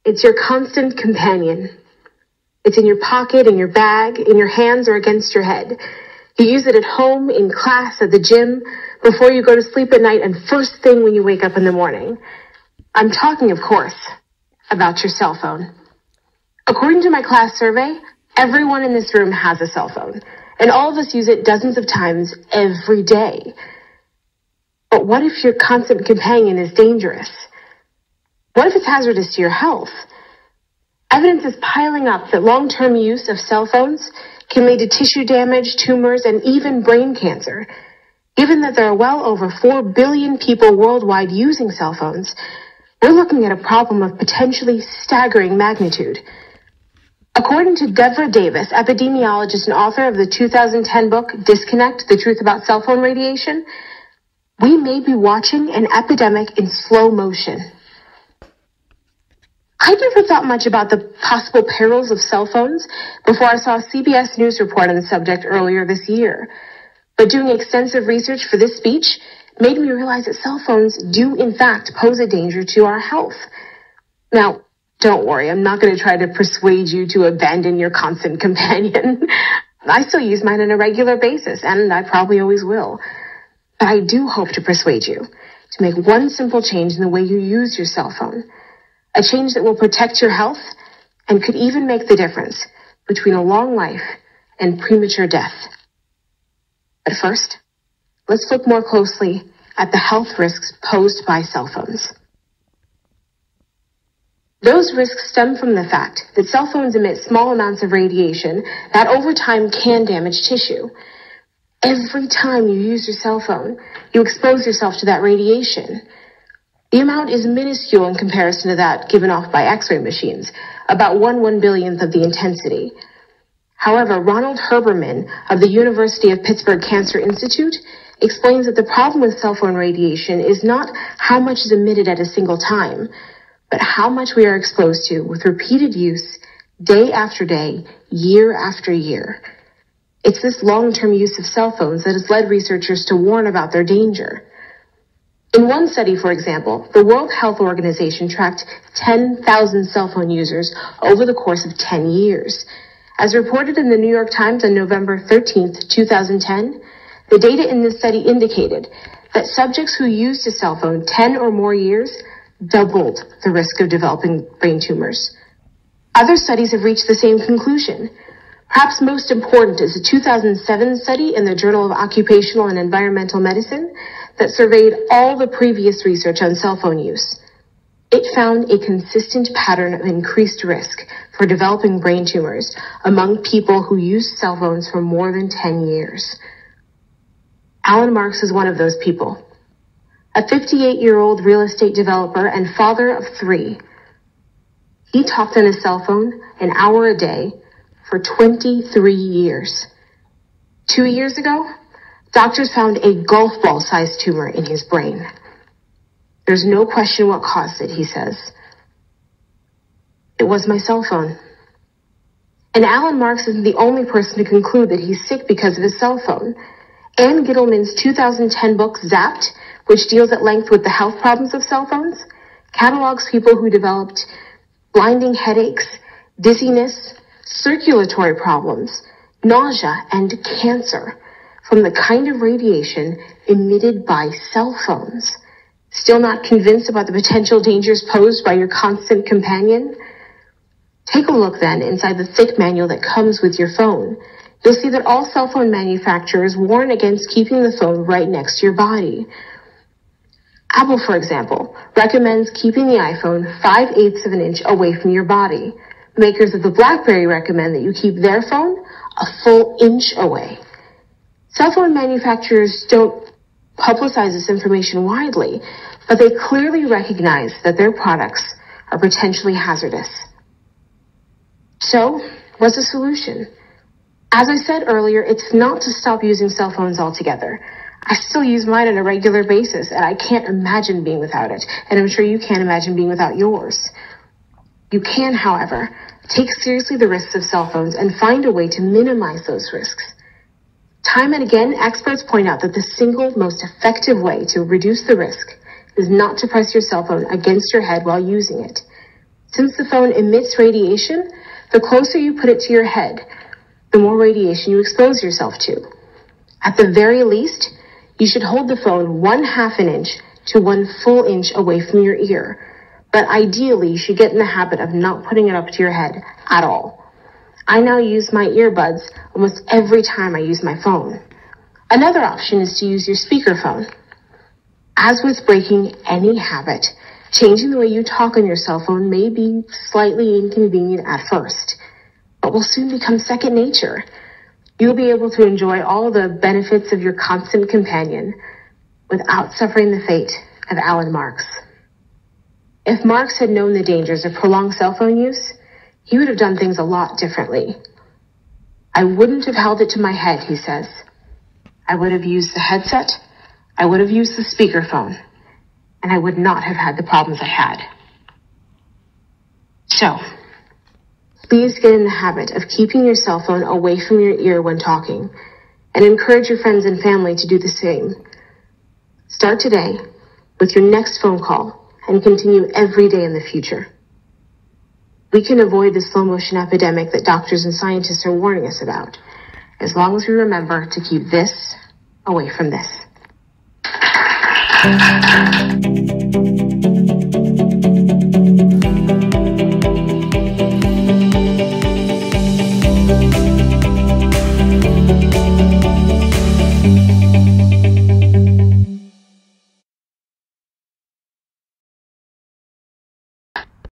It's your constant companion. It's in your pocket, in your bag, in your hands, or against your head. You use it at home, in class, at the gym, before you go to sleep at night, and first thing when you wake up in the morning. I'm talking, of course, about your cell phone. According to my class survey, everyone in this room has a cell phone, and all of us use it dozens of times every day. But what if your constant companion is dangerous? What if it's hazardous to your health? Evidence is piling up that long-term use of cell phones can lead to tissue damage, tumors, and even brain cancer. Given that there are well over 4 billion people worldwide using cell phones, we're looking at a problem of potentially staggering magnitude. According to Deborah Davis, epidemiologist and author of the 2010 book, Disconnect: The Truth About Cell Phone Radiation, we may be watching an epidemic in slow motion. I never thought much about the possible perils of cell phones before I saw a CBS News report on the subject earlier this year. But doing extensive research for this speech made me realize that cell phones do, in fact, pose a danger to our health. Now, don't worry, I'm not going to try to persuade you to abandon your constant companion. I still use mine on a regular basis, and I probably always will. But I do hope to persuade you to make one simple change in the way you use your cell phone. A change that will protect your health and could even make the difference between a long life and premature death. But first, let's look more closely at the health risks posed by cell phones. Those risks stem from the fact that cell phones emit small amounts of radiation that over time can damage tissue. Every time you use your cell phone, you expose yourself to that radiation. The amount is minuscule in comparison to that given off by X-ray machines, about 1/1 billionth of the intensity. However, Ronald Herbermann of the University of Pittsburgh Cancer Institute explains that the problem with cell phone radiation is not how much is emitted at a single time, but how much we are exposed to with repeated use, day after day, year after year. It's this long-term use of cell phones that has led researchers to warn about their danger. In one study, for example, the World Health Organization tracked 10,000 cell phone users over the course of 10 years. As reported in the New York Times on November 13th, 2010, the data in this study indicated that subjects who used a cell phone 10 or more years doubled the risk of developing brain tumors. Other studies have reached the same conclusion. Perhaps most important is a 2007 study in the Journal of Occupational and Environmental Medicine that surveyed all the previous research on cell phone use. It found a consistent pattern of increased risk for developing brain tumors among people who used cell phones for more than 10 years. Alan Marks is one of those people. A 58-year-old real estate developer and father of 3. He talked on his cell phone an hour a day for 23 years. 2 years ago, doctors found a golf ball-sized tumor in his brain. There's no question what caused it, he says. It was my cell phone. And Alan Marks isn't the only person to conclude that he's sick because of his cell phone. Ann Gittleman's 2010 book, Zapped, which deals at length with the health problems of cell phones, catalogs people who developed blinding headaches, dizziness, circulatory problems, nausea, and cancer from the kind of radiation emitted by cell phones. Still not convinced about the potential dangers posed by your constant companion? Take a look then inside the thick manual that comes with your phone. You'll see that all cell phone manufacturers warn against keeping the phone right next to your body. Apple, for example, recommends keeping the iPhone 5/8 of an inch away from your body. Makers of the BlackBerry recommend that you keep their phone a full inch away. Cell phone manufacturers don't publicize this information widely, but they clearly recognize that their products are potentially hazardous. So, what's the solution? As I said earlier, it's not to stop using cell phones altogether. I still use mine on a regular basis, and I can't imagine being without it, and I'm sure you can't imagine being without yours. You can, however, take seriously the risks of cell phones and find a way to minimize those risks. Time and again, experts point out that the single most effective way to reduce the risk is not to press your cell phone against your head while using it. Since the phone emits radiation, the closer you put it to your head, the more radiation you expose yourself to. At the very least, you should hold the phone 1/2 an inch to 1 full inch away from your ear, but ideally you should get in the habit of not putting it up to your head at all. I now use my earbuds almost every time I use my phone. Another option is to use your speakerphone. As with breaking any habit, changing the way you talk on your cell phone may be slightly inconvenient at first, but will soon become second nature. You'll be able to enjoy all the benefits of your constant companion without suffering the fate of Alan Marks. If Marks had known the dangers of prolonged cell phone use, he would have done things a lot differently. I wouldn't have held it to my head, he says. I would have used the headset, I would have used the speakerphone, and I would not have had the problems I had. So, please get in the habit of keeping your cell phone away from your ear when talking, and encourage your friends and family to do the same. Start today with your next phone call and continue every day in the future. We can avoid the slow motion epidemic that doctors and scientists are warning us about, as long as we remember to keep this away from this.